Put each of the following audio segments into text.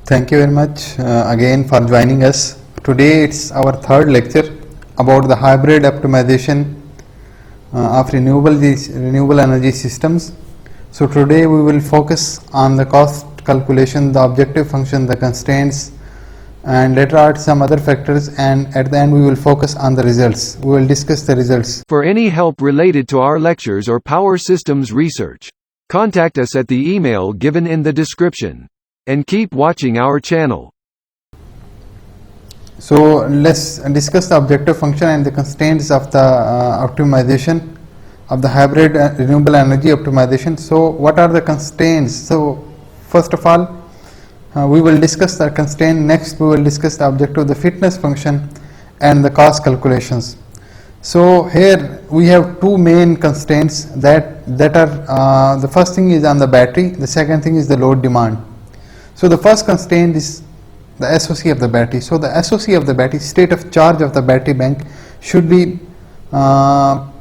Thank you very much again for joining us. Today it's our third lecture about the hybrid optimization of renewable energy systems. So today we will focus on the cost calculation, the objective function, the constraints, and later on some other factors, and at the end we will focus on the results. We will discuss the results. For any help related to our lectures or power systems research, contact us at the email given in the description. And keep watching our channel. So let's discuss the objective function and the constraints of the optimization of the hybrid renewable energy optimization. So what are the constraints? So first of all, we will discuss the constraint. Next we will discuss the objective, the fitness function, and the cost calculations. So here we have two main constraints that are the first thing is on the battery, the second thing is the load demand. So the first constraint is the SOC of the battery. So the SOC of the battery, state of charge of the battery bank, should be above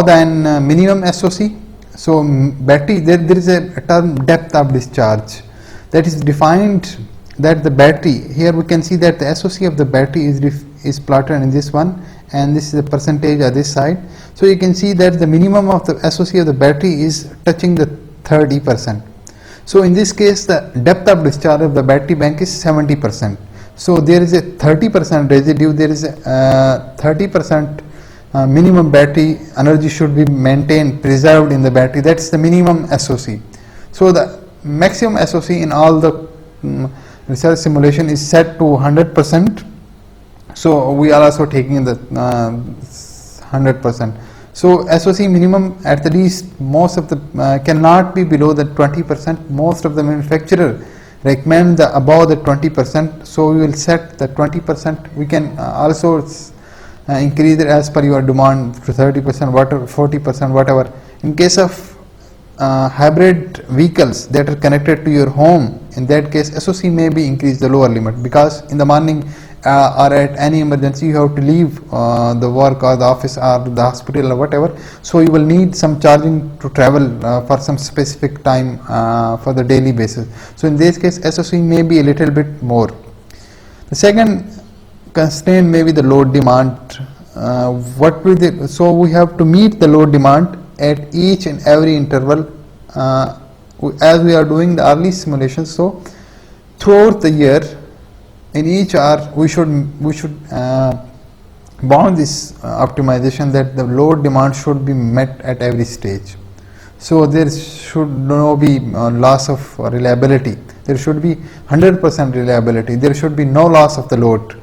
than minimum SOC. So battery, there is a term depth of discharge that is defined, that the battery, here we can see that the SOC of the battery is plotted in this one, and this is the percentage on this side. So you can see that the minimum of the SOC of the battery is touching the 30%. So in this case the depth of discharge of the battery bank is 70%. So there is a 30% residue, there is a 30% minimum battery energy should be maintained, preserved in the battery. That's the minimum SOC. So the maximum SOC in all the research simulation is set to 100%. So we are also taking the 100%. So SOC minimum at least most of the cannot be below the 20%. Most of the manufacturer recommend the above the 20%. So we will set the 20%. We can also increase it as per your demand to 30%, whatever, 40%, whatever. In case of hybrid vehicles that are connected to your home, in that case SOC may be increased the lower limit, because in the morning or at any emergency you have to leave the work or the office or the hospital or whatever, so you will need some charging to travel for some specific time for the daily basis. So in this case SOC may be a little bit more. The second constraint may be the load demand. So we have to meet the load demand at each and every interval as we are doing the early simulations. So throughout the year, in each hour we should bound this optimization that the load demand should be met at every stage. So there should no be loss of reliability. There should be 100% reliability. There should be no loss of the load.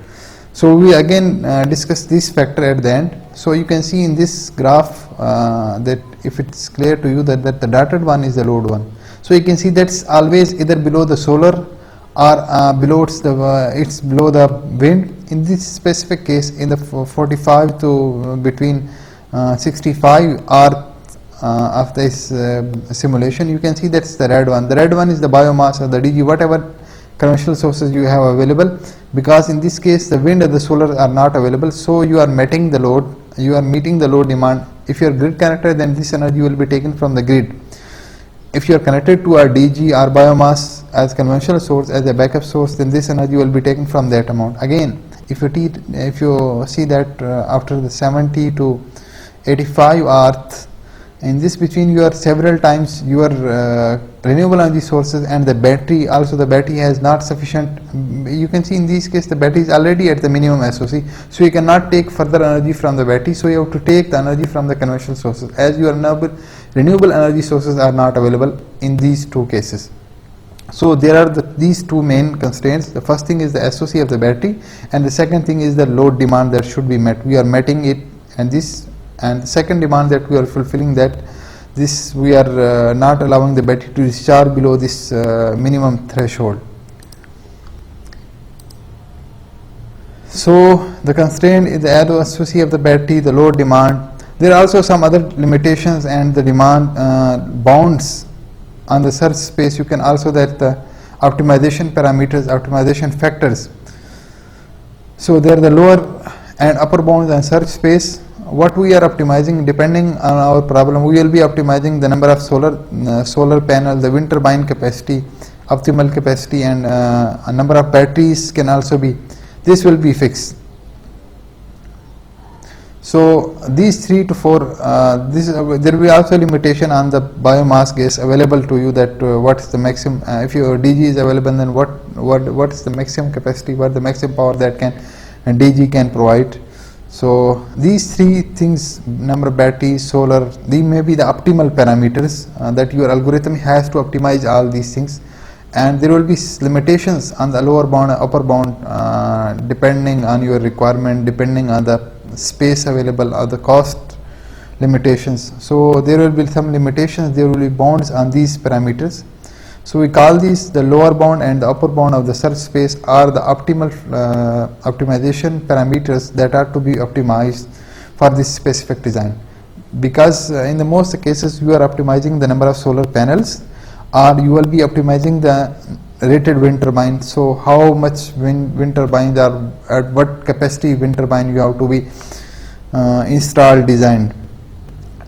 So we again discuss this factor at the end. So you can see in this graph that if it's clear to you that the dotted one is the load one. So you can see that's always either below the solar or below it's below the wind. In this specific case, in the 45 to between 65 or of this simulation, you can see that's the red one. The red one is the biomass or the DG, whatever conventional sources you have available, because in this case the wind and the solar are not available. So you are meeting the load, you are meeting the load demand. If you are grid connected, then this energy will be taken from the grid. If you are connected to a DG or biomass as conventional source, as a backup source, then this energy will be taken from that amount. Again, if you see that after the 70 to 85 hours, in this between you are several times your renewable energy sources and the battery, also the battery has not sufficient. You can see in this case the battery is already at the minimum SOC, so you cannot take further energy from the battery, so you have to take the energy from the conventional sources, as your renewable energy sources are not available in these two cases. So there are these two main constraints. The first thing is the SOC of the battery, and the second thing is the load demand that should be met. We are meeting it, and the second demand that we are fulfilling, that this we are not allowing the battery to discharge below this minimum threshold. So the constraint is the SOC of the battery, the load demand. There are also some other limitations and the demand bounds on the search space. You can also that the optimization parameters, optimization factors. So there are the lower and upper bounds and search space. What we are optimizing, depending on our problem, we will be optimizing the number of solar panel, the wind turbine capacity, optimal capacity, and a number of batteries can also be, this will be fixed. So these 3 to 4, there will be also limitation on the biomass gas available to you, that what is the maximum, if your DG is available, then what is the maximum capacity, what the maximum power that can DG can provide. So these 3 things, number of batteries, solar, these may be the optimal parameters that your algorithm has to optimize all these things, and there will be limitations on the lower bound, upper bound, depending on your requirement, depending on the space available or the cost limitations. So there will be some limitations, there will be bounds on these parameters. So we call these the lower bound and the upper bound of the search space are the optimal optimization parameters that are to be optimized for this specific design, because in the most cases you are optimizing the number of solar panels, or you will be optimizing the rated wind turbine. So how much wind turbines are, at what capacity wind turbine you have to be installed, designed.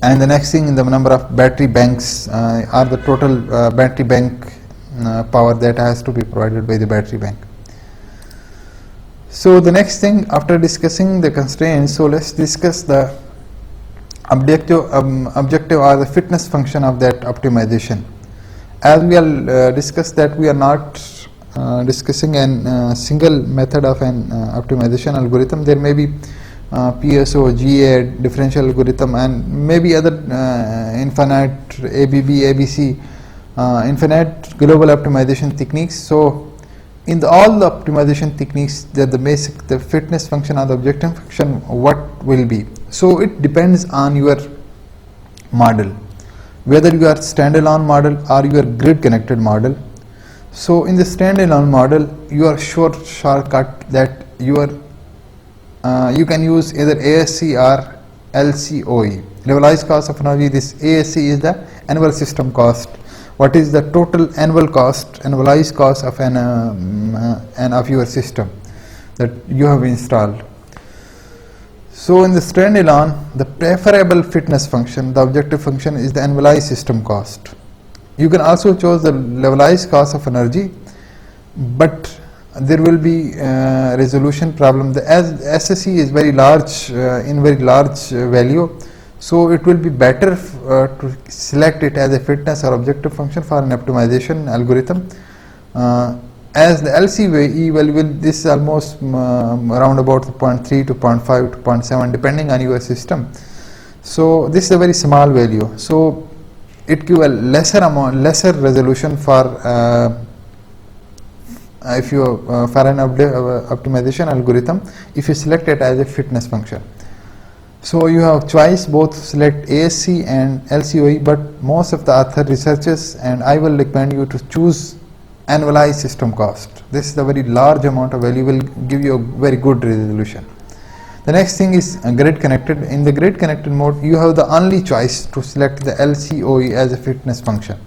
And the next thing, the number of battery banks, or the total battery bank power that has to be provided by the battery bank. So the next thing, after discussing the constraints, so let's discuss the objective or the fitness function of that optimization. As we will discuss that we are not discussing a single method of an optimization algorithm. There may be PSO, GA, differential algorithm, and maybe other infinite ABB, ABC, infinite global optimization techniques. So in all the optimization techniques, the basic, the fitness function or the objective function, what will be? So it depends on your model, whether you are standalone model or your grid connected model. So in the standalone model, your shortcut that you can use either ASC or LCOE, levelized cost of energy. This ASC is the annual system cost. What is the total annual cost, annualized cost of of your system that you have installed? So in the standalone, the preferable fitness function, the objective function, is the annualized system cost. You can also choose the levelized cost of energy, but there will be resolution problem. The SSE is very large, in very large value, so it will be better to select it as a fitness or objective function for an optimization algorithm. As the LCOE value, this is almost around about 0.3 to 0.5 to 0.7 depending on your system. So this is a very small value. So it gives a lesser resolution for if you for an optimization algorithm, if you select it as a fitness function. So you have choice both select ASC and LCOE, but most of the author researchers and I will recommend you to choose annualized system cost. This is a very large amount of value, will give you a very good resolution. The next thing is grid connected. In the grid connected mode, you have the only choice to select the LCOE as a fitness function.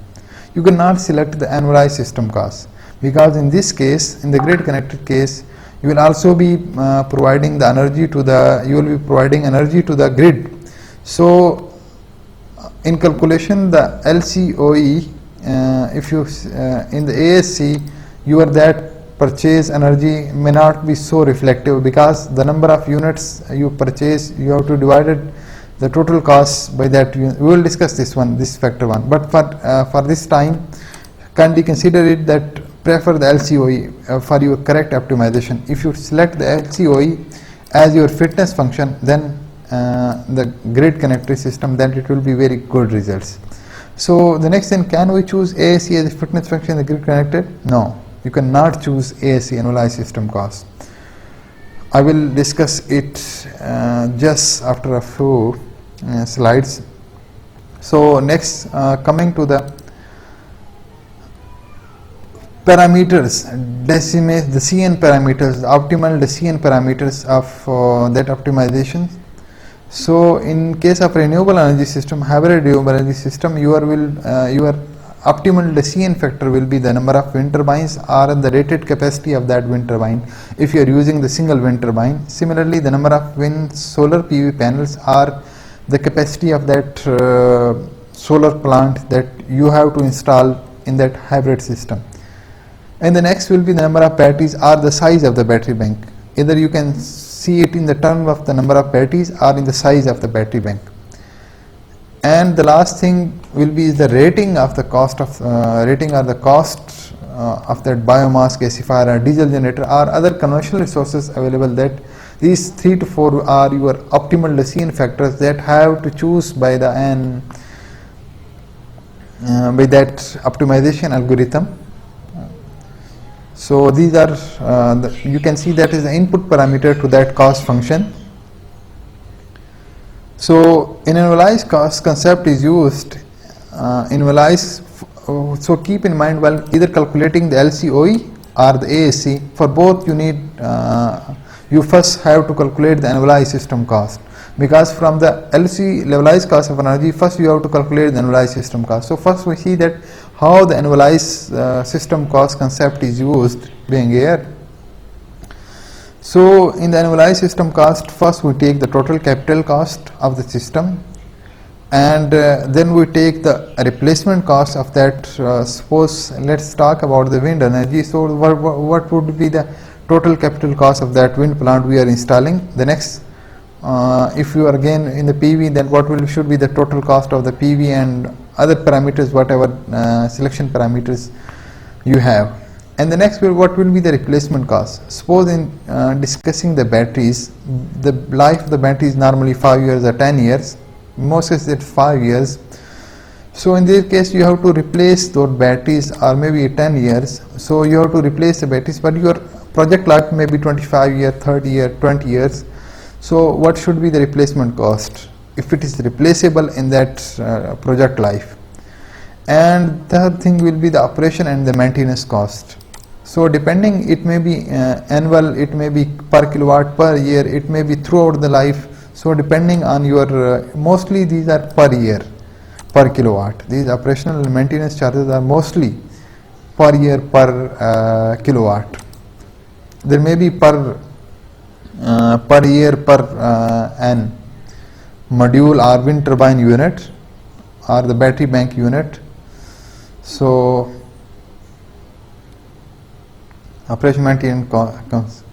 You cannot select the annualized system cost, because in this case, in the grid connected case, you will also be providing the energy to the grid. So in calculation, the LCOE, if you in the ASC, your that purchase energy may not be so reflective, because the number of units you purchase, you have to divide it, the total cost by that. We will discuss this factor one, but for this time, kindly consider it that prefer the LCOE for your correct optimization. If you select the LCOE as your fitness function, then the grid connected system, then it will be very good results. So the next thing, can we choose ASC as a fitness function in the grid connected? No, you cannot choose ASC, annualized system cost. I will discuss it just after a few slides. So next, coming to the parameters, the CN parameters, the optimal CN parameters of that optimization. So in case of renewable energy system, hybrid renewable energy system, your optimal CN factor will be the number of wind turbines or the rated capacity of that wind turbine if you are using the single wind turbine. Similarly, the number of solar PV panels or the capacity of that solar plant that you have to install in that hybrid system. And the next will be the number of batteries or the size of the battery bank. Either you can see it in the term of the number of batteries or in the size of the battery bank. And the last thing will be the rating of the cost of rating or the cost of that biomass gasifier or diesel generator or other conventional resources available. That these 3 to 4 are your optimal decision factors that have to choose by the by that optimization algorithm. So these are you can see that is the input parameter to that cost function. So an annualized cost concept is used so keep in mind while either calculating the LCOE or the ASC, for both you need you first have to calculate the annualized system cost, because from the LC levelized cost of energy first you have to calculate the annualized system cost. So first we see that how the annualized system cost concept is used being here. So in the annualized system cost, first we take the total capital cost of the system, and then we take the replacement cost of that. Suppose let's talk about the wind energy. So what would be the total capital cost of that wind plant we are installing? The next, if you are again in the PV, then what should be the total cost of the PV and other parameters, whatever selection parameters you have. And the next what will be the replacement cost? Suppose in discussing the batteries, the life of the battery is normally 5 years or 10 years. Most is it 5 years. So in this case you have to replace those batteries, or maybe 10 years. So you have to replace the batteries, but your project life may be 25 years, 30 years, 20 years. So what should be the replacement cost if it is replaceable in that project life? And the third thing will be the operation and the maintenance cost. So depending, it may be annual, it may be per kilowatt per year, it may be throughout the life. So depending on your mostly these are per year, per kilowatt. These operational and maintenance charges are mostly per year per kilowatt. There may be per year per an module or wind turbine unit or the battery bank unit. So operation maintenance comes.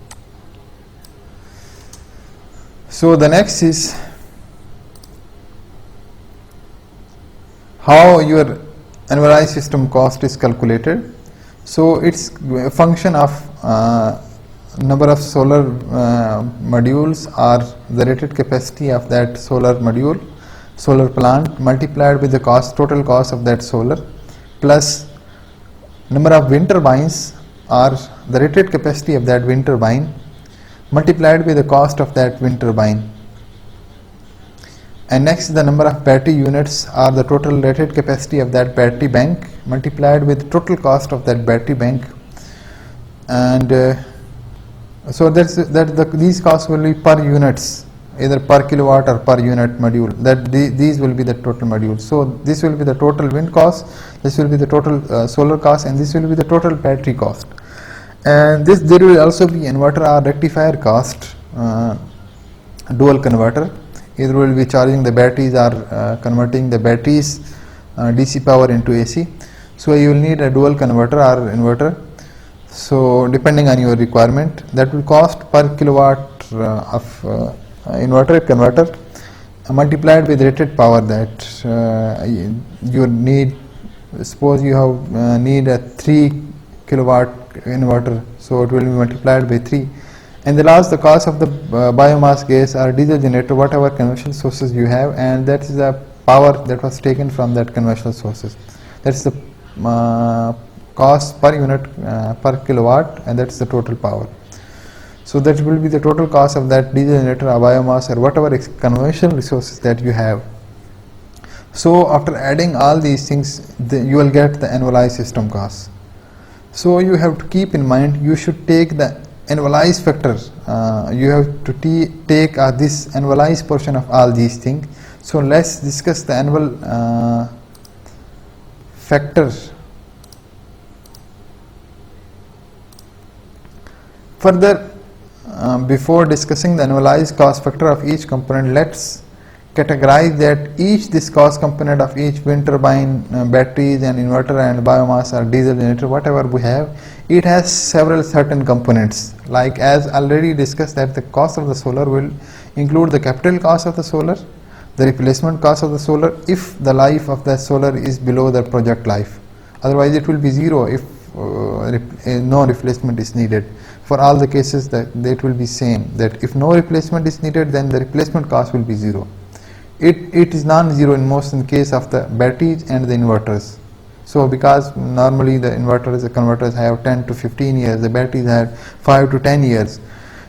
So the next is how your annualized system cost is calculated. So it's a function of number of solar modules or the rated capacity of that solar module, solar plant, multiplied with the cost, total cost of that solar, plus number of wind turbines or the rated capacity of that wind turbine, multiplied with the cost of that wind turbine. And next, the number of battery units or the total rated capacity of that battery bank, multiplied with total cost of that battery bank. And so these costs will be per units, either per kilowatt or per unit module. These will be the total modules. So this will be the total wind cost, this will be the total solar cost, and this will be the total battery cost. And there will also be inverter or rectifier cost, dual converter. Either we will be charging the batteries or converting the batteries DC power into AC. So you will need a dual converter or inverter. So depending on your requirement, that will cost per kilowatt of inverter converter multiplied with rated power that you need. Suppose you have need a 3 kilowatt inverter, so it will be multiplied by 3. And the last, the cost of the biomass gas or diesel generator, whatever conventional sources you have, and that is the power that was taken from that conventional sources. That is the cost per unit per kilowatt, and that is the total power. So that will be the total cost of that diesel generator or biomass or whatever conventional resources that you have. So after adding all these things, you will get the annualized system cost. So you have to keep in mind, you should take the annualized factor. You have to take this annualized portion of all these things. So let's discuss the annual factor. Further, before discussing the annualized cost factor of each component, let's categorize that each this cost component of each wind turbine, batteries and inverter and biomass or diesel generator, whatever we have, it has several certain components. Like as already discussed, that the cost of the solar will include the capital cost of the solar, the replacement cost of the solar if the life of the solar is below the project life. Otherwise it will be zero if no replacement is needed. For all the cases that it will be same, that if no replacement is needed, then the replacement cost will be zero. It is non-zero in most in the case of the batteries and the inverters. So because normally the inverters, the converters have 10 to 15 years, the batteries have 5 to 10 years,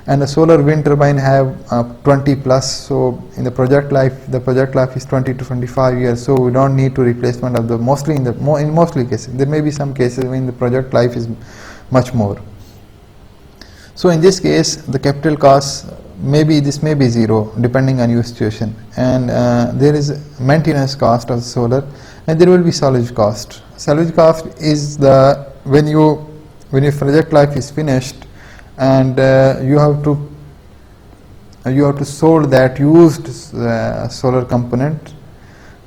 and the solar wind turbine have 20 plus. So in the project life is 20 to 25 years. So we don't need to replacement of the mostly in mostly cases. There may be some cases when the project life is much more. So in this case, the capital cost this may be zero depending on your situation, and there is maintenance cost of solar, and there will be salvage cost. Salvage cost is the when your project life is finished and you have to sold that used solar component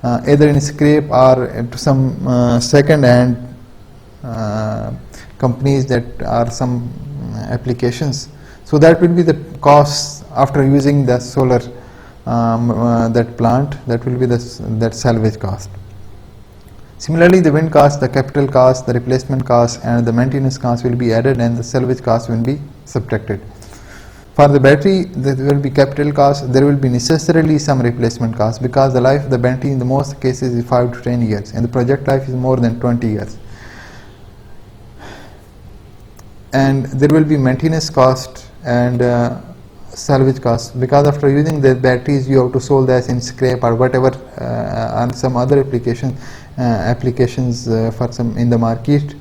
either in scrap or to some second hand companies that are some applications. So that will be the cost after using the solar that plant. That will be that salvage cost. Similarly, the wind cost, the capital cost, the replacement cost and the maintenance cost will be added and the salvage cost will be subtracted. For the battery, there will be capital cost, there will be necessarily some replacement cost because the life of the battery in the most cases is 5 to 10 years and the project life is more than 20 years. And there will be maintenance cost and salvage cost because after using the batteries you have to sold as in scrap or whatever on some other applications for some in the market.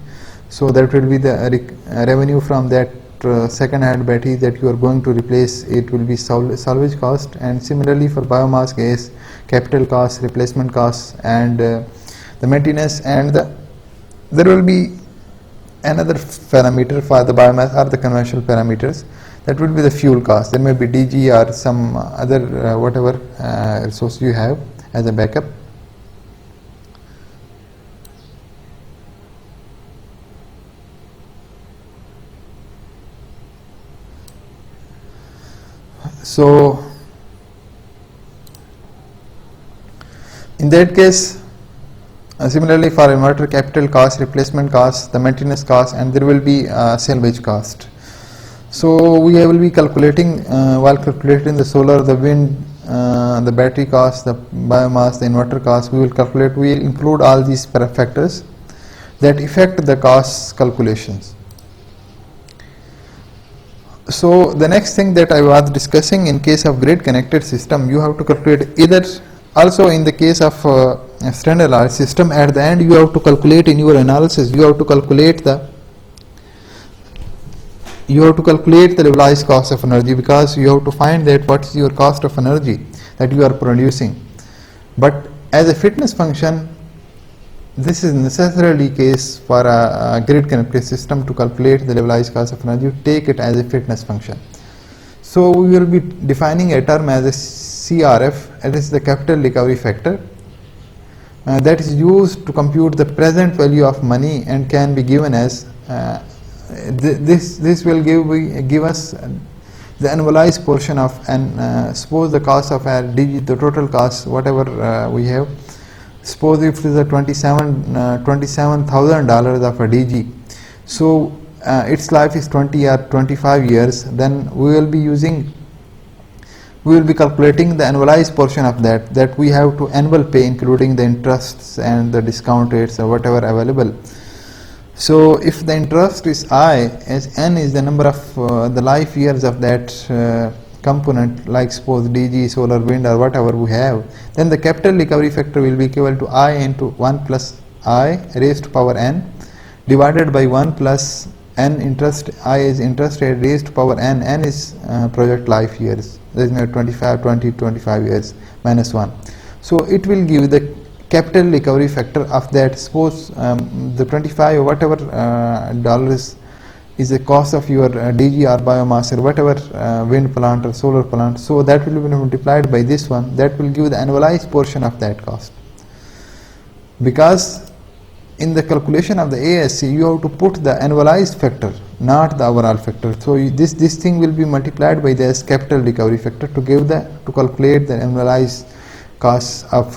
So that will be the revenue from that second hand battery that you are going to replace. It will be salvage cost. And similarly for biomass case, capital cost, replacement cost and the maintenance, and there will be another parameter for the biomass or the conventional parameters, that would be the fuel cost. There may be DG or some other whatever resource you have as a backup. So in that case, similarly for inverter, capital cost, replacement cost, the maintenance cost, and there will be salvage cost. So we will be calculating while calculating the solar, the wind, the battery cost, the biomass, the inverter cost. We will include all these factors that affect the cost calculations. So the next thing that I was discussing, in case of grid connected system, you have to calculate either, also in the case of standard RL system, at the end you have to calculate in your analysis, you have to calculate the levelized cost of energy, because you have to find that what is your cost of energy that you are producing. But as a fitness function, this is necessarily case for a grid connected system to calculate the levelized cost of energy. Take it as a fitness function. So we will be defining a term as a CRF, that is the capital recovery factor, that is used to compute the present value of money and can be given as this will give us the annualized portion of, and suppose the cost of our DG, the total cost whatever we have. Suppose if it is a $27,000 of a DG, so its life is 20 or 25 years, then we will be calculating the annualized portion of that we have to annual pay, including the interests and the discount rates or whatever available. So if the interest is I, as n is the number of the life years of that component, like suppose DG, solar, wind or whatever we have, then the capital recovery factor will be equal to I into 1 plus I raised to power n divided by 1 plus n interest. I is interest rate raised to power n. N is project life years, that is 25 years minus 1. So it will give the capital recovery factor of that. Suppose the 25 or whatever dollars is the cost of your DG or biomass or whatever wind plant or solar plant. So that will be multiplied by this one. That will give the annualized portion of that cost. Because in the calculation of the ASC, you have to put the annualized factor, not the overall factor. So this thing will be multiplied by the capital recovery factor to calculate the annualized cost of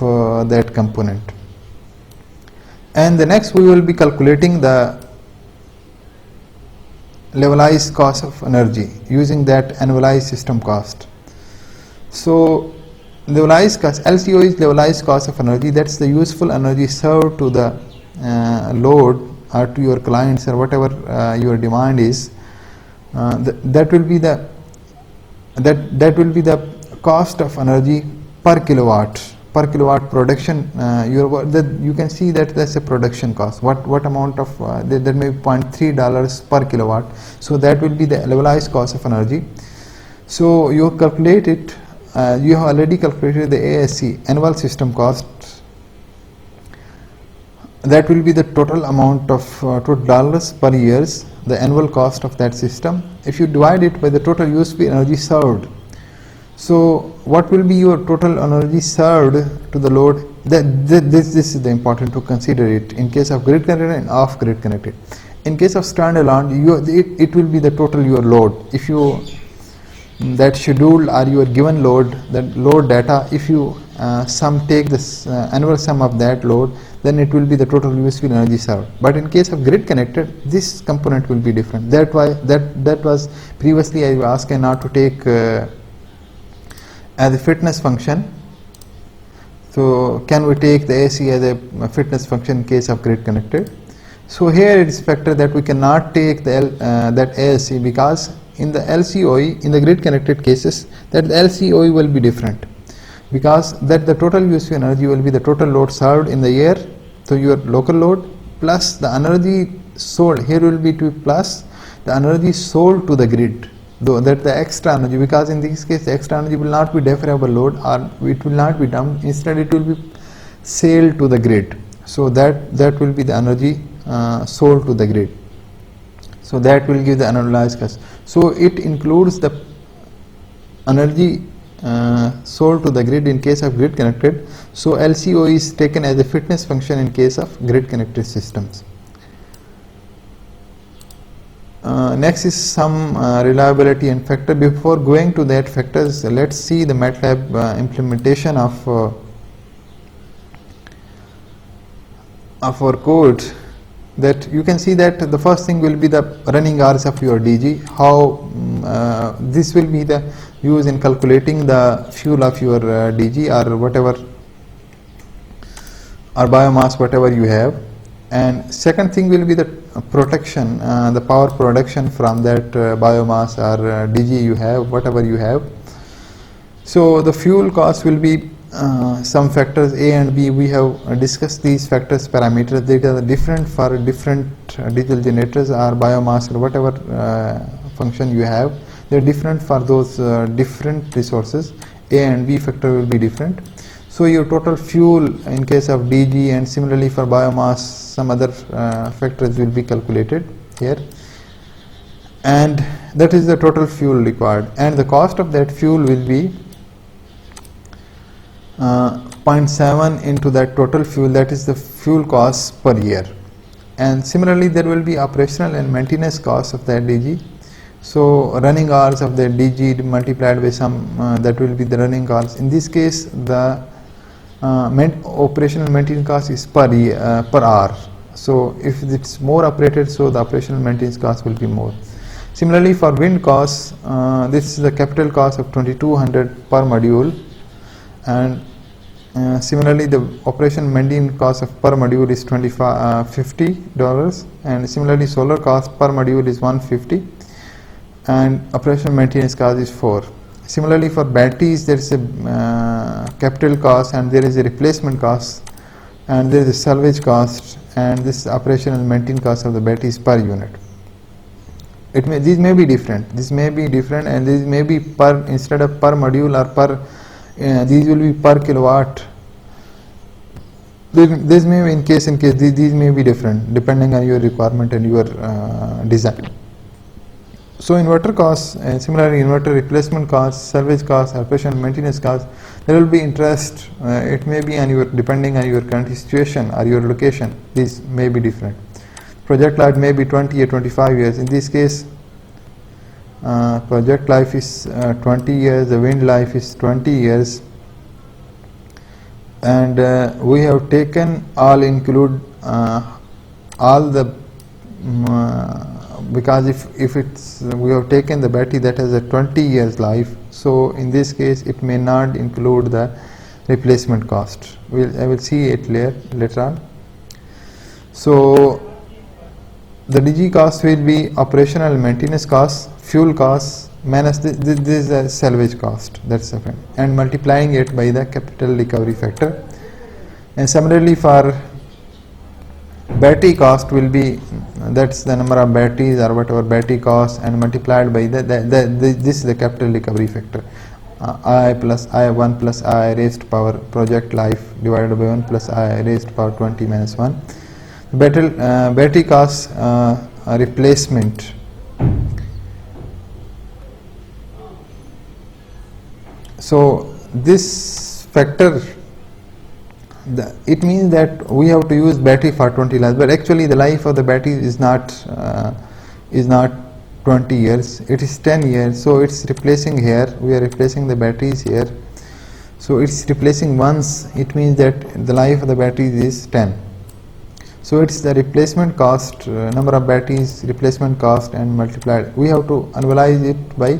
that component. And the next we will be calculating the levelized cost of energy using that annualized system cost. So levelized cost, LCO is levelized cost of energy. That's the useful energy served to the load or to your clients or whatever your demand is. That will be the cost of energy per kilowatt production. You can see that that's a production cost. What amount of that may be $0.3 per kilowatt. So that will be the levelized cost of energy. So you calculate it. You have already calculated the ASC, annual system cost. That will be the total amount of $2 per year, the annual cost of that system. If you divide it by the total useful energy served, so what will be your total energy served to the load? This is the important to consider it in case of grid connected and off grid connected. In case of standalone, it will be the total your load. If you that schedule or your given load, that load data, if you take this annual sum of that load, then it will be the total useful energy served. But in case of grid connected, this component will be different. That was previously I was asked not to take as a fitness function. So can we take the AC as a fitness function in case of grid connected? So here it is factor that we cannot take that ASC, because in the LCOE, in the grid connected cases, that the LCOE will be different, because that the total useful energy will be the total load served in the year to your local load plus the energy sold. Here will be to plus the energy sold to the grid, though that the extra energy, because in this case the extra energy will not be deferable load or it will not be dumped, instead it will be sold to the grid. So that will be the energy sold to the grid. So that will give the annualized cost. So it includes the energy sold to the grid in case of grid connected. So LCO is taken as a fitness function in case of grid connected systems. Next is some reliability and factor. Before going to that factors, let's see the MATLAB implementation of our code. That you can see that the first thing will be the running hours of your DG. How this will be the use in calculating the fuel of your DG or whatever, or biomass, whatever you have. And second thing will be the protection, the power production from that biomass or DG you have, whatever you have. So the fuel cost will be some factors A and B. We have discussed these factors parameters. They are different for different diesel generators or biomass or whatever function you have. They are different for those different resources. A and B factor will be different. So your total fuel in case of DG, and similarly for biomass, some other factors will be calculated here, and that is the total fuel required, and the cost of that fuel will be 0.7 into that total fuel. That is the fuel cost per year. And similarly there will be operational and maintenance costs of that DG. So running hours of the DG multiplied by some, that will be the running hours. In this case the operational maintenance cost is per hour. So if it's more operated, so the operational maintenance cost will be more. Similarly for wind costs, this is the capital cost of 2200 per module, and similarly the operation maintenance cost of per module is $50, and similarly solar cost per module is 150, and operational maintenance cost is 4. Similarly for batteries there is a capital cost, and there is a replacement cost, and there is a salvage cost, and this operational maintenance cost of the batteries per unit. These may be different, and these may be per, instead of per module or per, these will be per kilowatt. This may be in case these may be different depending on your requirement and your design. So inverter costs, similarly inverter replacement costs, salvage costs, operation and maintenance costs, there will be interest. It may be on your, depending on your country situation or your location, these may be different. Project life may be 20 or 25 years. In this case, project life is 20 years, the wind life is 20 years, and we have taken all include all the because if it's we have taken the battery that has a 20 years life, so in this case it may not include the replacement cost. I will see it later on. So the DG cost will be operational maintenance costs, fuel costs minus this is the salvage cost, that's the thing, and multiplying it by the capital recovery factor. And similarly for battery cost will be, that's the number of batteries or whatever battery cost, and multiplied by this is the capital recovery factor, I plus I1 plus I raised to power project life divided by 1 plus I raised to power 20 minus 1. Battery cost replacement. So this factor, it means that we have to use battery for 20 years, but actually the life of the battery is not 20 years, it is 10 years. So it's replacing here, we are replacing the batteries here, so it's replacing once, it means that the life of the batteries is 10. So it's the replacement cost, number of batteries, replacement cost, and multiplied. We have to annualize it by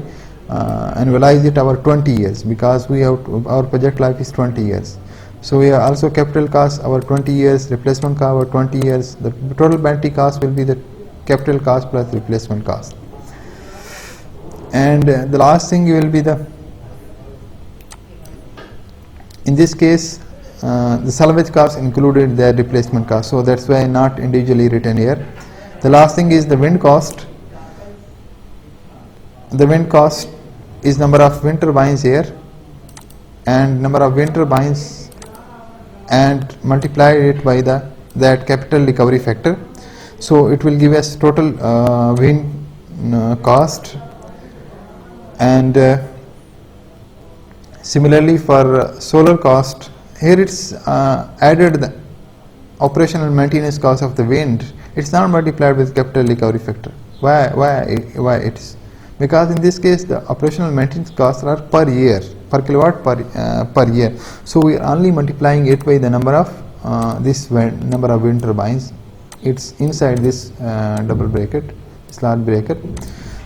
annualize it over 20 years, because we have to, our project life is 20 years. So we have also capital cost our 20 years, replacement cost our 20 years. The total battery cost will be the capital cost plus replacement cost. And the last thing will be the, in this case the salvage cost included their replacement cost, so that's why not individually written here. The last thing is the wind cost. The wind cost is number of wind turbines here and number of wind turbines, and multiply it by that capital recovery factor. So it will give us total wind cost. And similarly for solar cost, here it's added the operational and maintenance cost of the wind. It's not multiplied with capital recovery factor. Why it is? Because in this case the operational maintenance costs are per year, per kilowatt per year. So we are only multiplying it by the number of number of wind turbines. It's inside this double bracket, this large bracket.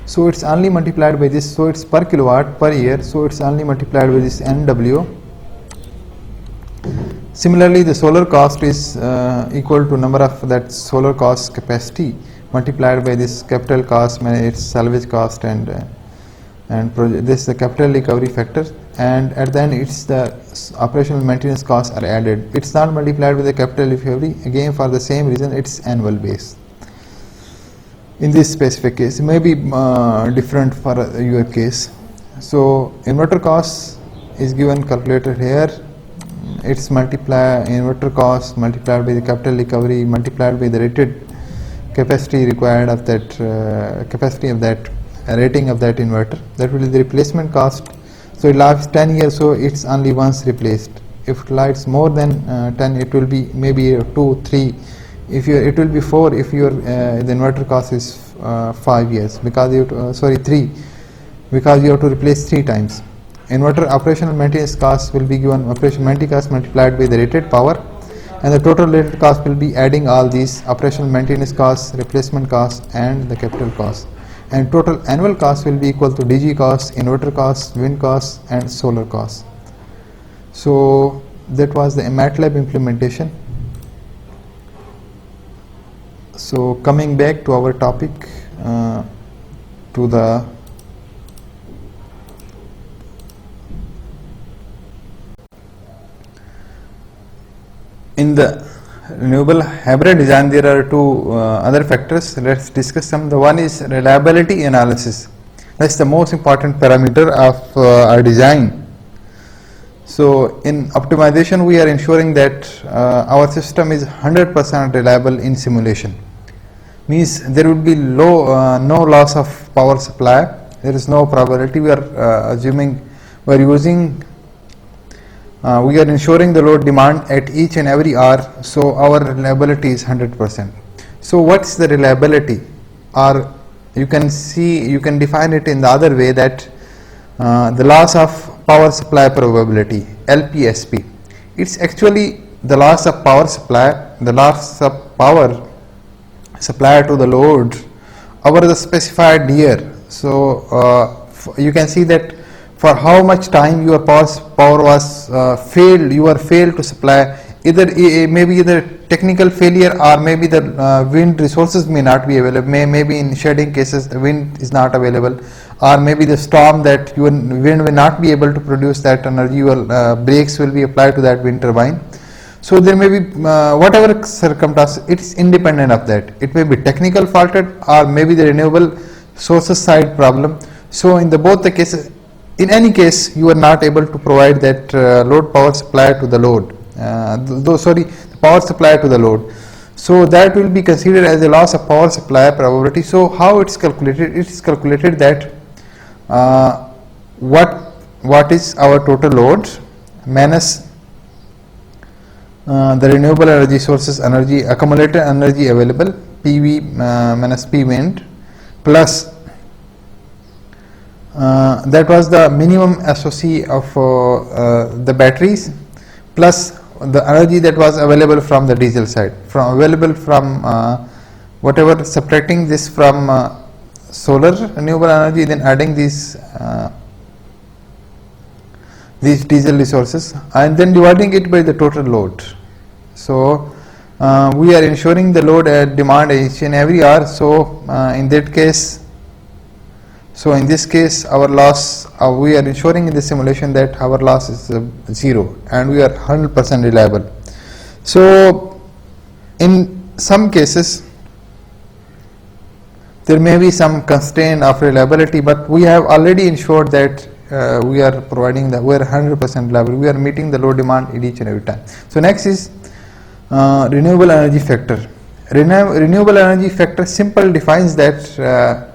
So it's only multiplied by this. So it's per kilowatt per year. So it's only multiplied by this NW. Similarly, the solar cost is equal to number of that solar cost capacity multiplied by this capital cost, its salvage cost, and this is the capital recovery factor, and at the end it's the operational maintenance costs are added. It's not multiplied with the capital recovery, again for the same reason it's annual base. In this specific case, it may be different for your case. So inverter cost is given calculated here. It's inverter cost multiplied by the capital recovery multiplied by the rated capacity required of that capacity of that rating of that inverter. That will be the replacement cost. So it lasts 10 years, so it's only once replaced. If it lasts more than 10, it will be maybe 2, 3. If it will be 4 if your the inverter cost is 5 years, because you 3, because you have to replace 3 times. Inverter operational maintenance cost will be given operational maintenance cost multiplied by the rated power, and the total rated cost will be adding all these operational maintenance costs, replacement costs, and the capital cost. And total annual cost will be equal to DG cost, inverter cost, wind cost, and solar cost. So that was the MATLAB implementation. So coming back to our topic, to the in the renewable hybrid design, there are 2 other factors. Let's discuss some. The one is reliability analysis. That's the most important parameter of our design. So in optimization, we are ensuring that our system is 100% reliable in simulation. means there would be no loss of power supply. There is no probability. We are assuming we are using we are ensuring the load demand at each and every hour, so our reliability is 100%. So what's the reliability? Or you can define it in the other way, that the loss of power supply probability, LPSP. It's actually the loss of power supply, the loss of power supply to the load over the specified year. So you can see that for how much time your power was failed, you are failed to supply, either maybe either technical failure, or maybe the wind resources may not be available, maybe in shading cases the wind is not available, or maybe the storm, that your wind will not be able to produce that energy, your brakes will be applied to that wind turbine. So there may be whatever circumstance, it is independent of that. It may be technical faulted, or maybe the renewable sources side problem. So in both the cases, in any case, you are not able to provide that load power supply to the load, the power supply to the load. So that will be considered as a loss of power supply probability. So how it's calculated? It is calculated that what is our total load minus the renewable energy sources energy, accumulated energy available, PV minus P wind, plus that was the minimum SOC of the batteries, plus the energy that was available from the diesel side, whatever, subtracting this from solar renewable energy, then adding these diesel resources, and then dividing it by the total load. So we are ensuring the load demand each and every hour. So in that case, in this case, our loss, we are ensuring in the simulation that our loss is 0, and we are 100% reliable. So in some cases there may be some constraint of reliability, but we have already ensured that we are providing we are 100% reliable, we are meeting the load demand each and every time. So next is renewable energy factor. Renewable energy factor simple defines that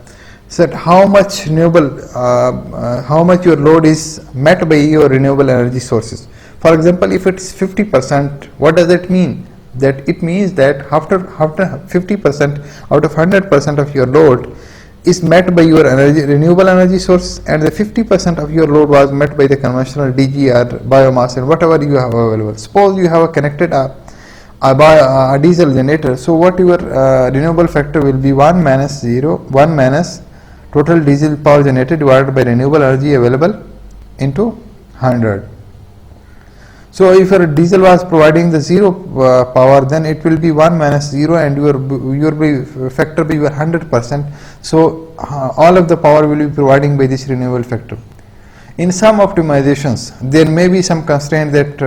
how much how much your load is met by your renewable energy sources. For example, if it's 50%, what does that mean? That it means that after 50% out of 100% of your load is met by your renewable energy source, and the 50% of your load was met by the conventional DG or biomass and whatever you have available. Suppose you have connected a diesel generator, so what your renewable factor will be 1 minus total diesel power generated divided by renewable energy available into 100. So if your diesel was providing the 0 power, then it will be 1 minus 0, and your factor will be 100%. So all of the power will be providing by this renewable factor. In some optimizations, there may be some constraint that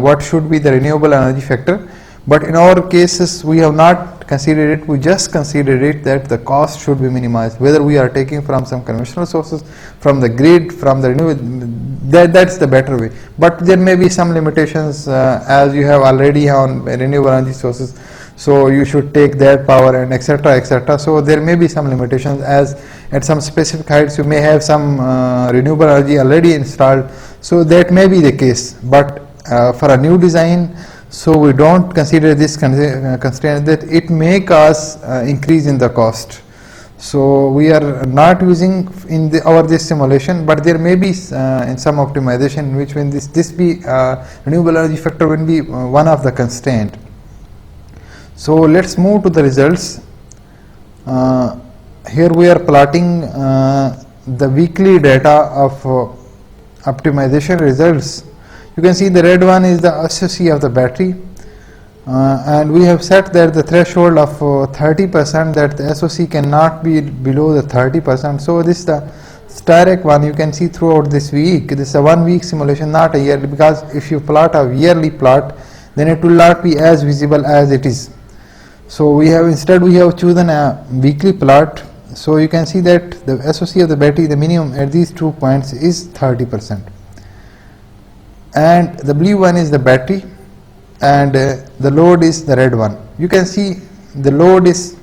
what should be the renewable energy factor, but in our cases we have not considered it. We just considered it that the cost should be minimized, whether we are taking from some conventional sources, from the grid, from the renewable, that's the better way. But there may be some limitations as you have already on renewable energy sources, so you should take that power and etc etc. So there may be some limitations, as at some specific heights you may have some renewable energy already installed, so that may be the case. But for a new design, so we don't consider this constraint, that it may cause increase in the cost. So we are not using in this simulation, but there may be in some optimization in which when this be renewable energy factor will be one of the constraint. So let's move to the results. Here we are plotting the weekly data of optimization results. You can see the red one is the SOC of the battery, and we have set that the threshold of 30%, that the SOC cannot be below the 30%. So this is the static one. You can see throughout this week, this is a 1 week simulation, not a yearly, because if you plot a yearly plot, then it will not be as visible as it is. So we have chosen a weekly plot. So you can see that the SOC of the battery, the minimum at these 2 points is 30%. And the blue one is the battery, and the load is the red one. You can see the load is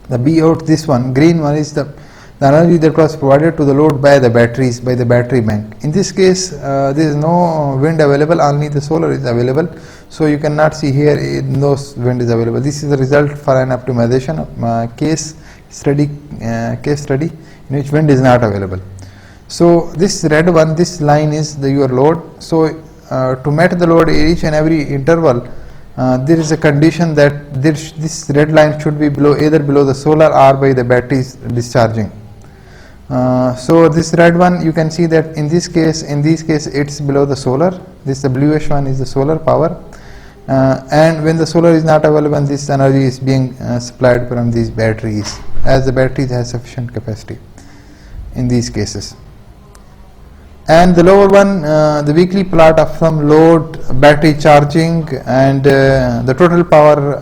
The B out, this one, green one, is the energy that was provided to the load by the batteries, by the battery bank. In this case, there is no wind available, only the solar is available. So you cannot see here no wind is available. This is the result for an optimization case study in which wind is not available. So this red one, this line is your load. So to meet the load each and every interval, there is a condition that this red line should be either below the solar or by the batteries discharging. So this red one, you can see that in this case it's below the solar. This the bluish one is the solar power, and when the solar is not available, this energy is being supplied from these batteries, as the batteries have sufficient capacity in these cases. And the lower one, the weekly plot of some load, battery charging, and the total power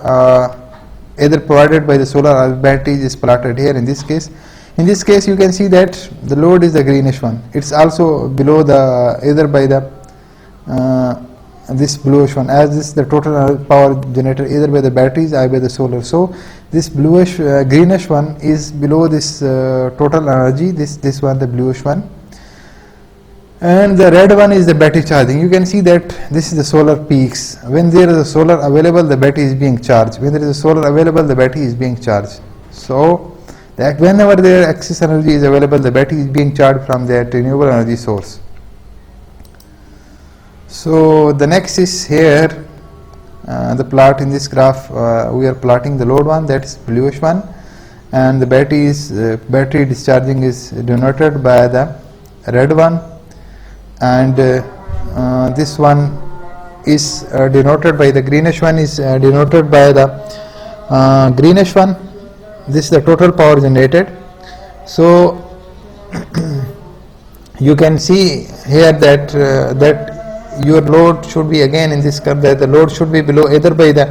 either provided by the solar or batteries is plotted here in this case. In this case, you can see that the load is the greenish one. It's also below the either by the this bluish one, as this the total power generated either by the batteries or by the solar. So this bluish greenish one is below this total energy. This one, the bluish one. And the red one is the battery charging. You can see that this is the solar peaks. When there is a solar available, the battery is being charged. When there is a solar available, the battery is being charged. So that whenever there excess energy is available, the battery is being charged from that renewable energy source. So the next is here the plot in this graph. We are plotting the load one, that is bluish one, and the battery discharging is denoted by the red one, and this one is denoted by the greenish one, is denoted by the greenish one. This is the total power generated. So you can see here that that your load should be, again in this curve, that the load should be below either by the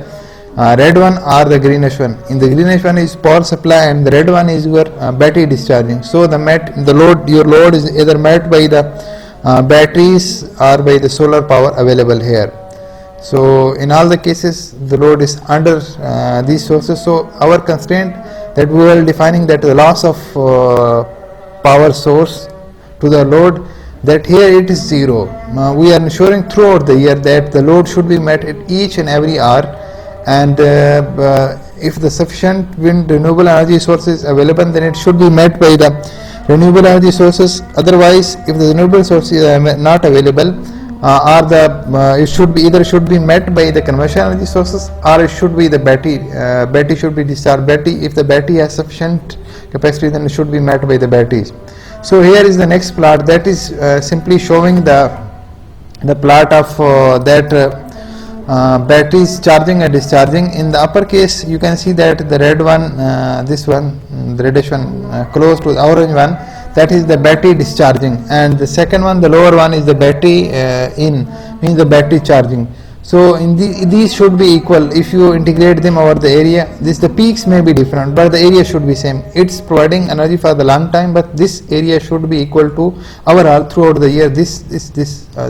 red one or the greenish one. In the greenish one is power supply, and the red one is your battery discharging. So your load is either met by the batteries or by the solar power available here. So in all the cases, the load is under these sources. So our constraint that we are defining, that the loss of power source to the load, that here it is 0. We are ensuring throughout the year that the load should be met at each and every hour, and if the sufficient wind renewable energy source is available, then it should be met by the renewable energy sources. Otherwise, if the renewable sources are not available, it should be met by the conventional energy sources, or it should be the battery should be discharged. If the battery has sufficient capacity, then it should be met by the batteries. So here is the next plot, that is simply showing the plot of batteries charging and discharging. In the upper case, you can see that the red one, this one, the reddish one, close to the orange one, that is the battery discharging, and the second one, the lower one, is the battery means the battery charging. So these should be equal. If you integrate them over the area, the peaks may be different, but the area should be same. It's providing energy for the long time, but this area should be equal to overall throughout the year.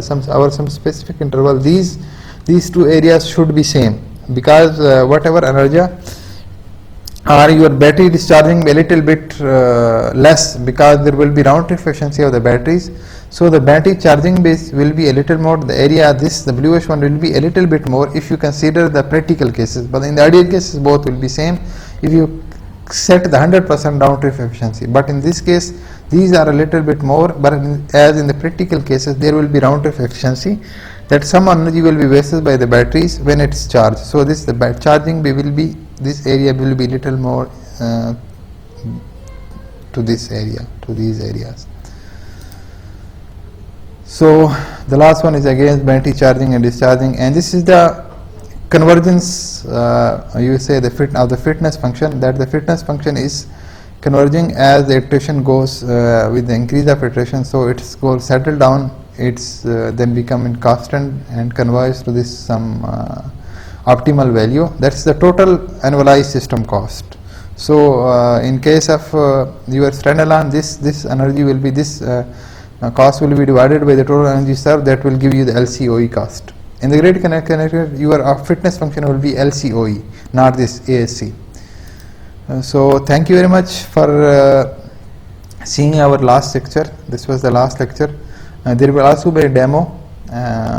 Some specific interval. These two areas should be same, because whatever energy or your battery discharging a little bit less, because there will be round trip efficiency of the batteries. So the battery charging base will be a little more, the area, the bluish one, will be a little bit more if you consider the practical cases, but in the ideal cases both will be same if you set the 100% round trip efficiency. But in this case, these are a little bit more, but as in the practical cases, there will be round trip efficiency, that some energy will be wasted by the batteries when it's charged. So this charging will be, this area will be little more to this area, to these areas. So the last one is again battery charging and discharging, and this is the convergence, you say the fitness function, that the fitness function is converging as the iteration goes with the increase of iteration. So it's going to settle down, it's then become in constant and converge to this some optimal value. That's the total annualized system cost. So in case of your standalone, this energy will be cost will be divided by the total energy served. That will give you the LCOE cost. In the grid connector, your fitness function will be LCOE, not this ASC. So thank you very much for seeing our last lecture. This was the last lecture. There will also be a demo.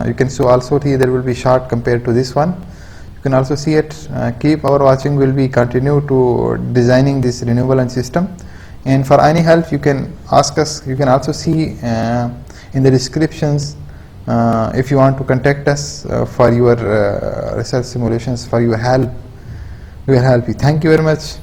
You can also see there will be short compared to this one. You can also see it. Keep our watching. Will be continue to designing this renewable energy system. And for any help, you can ask us. You can also see in the descriptions if you want to contact us for your research simulations, for your help. We will help you. Thank you very much.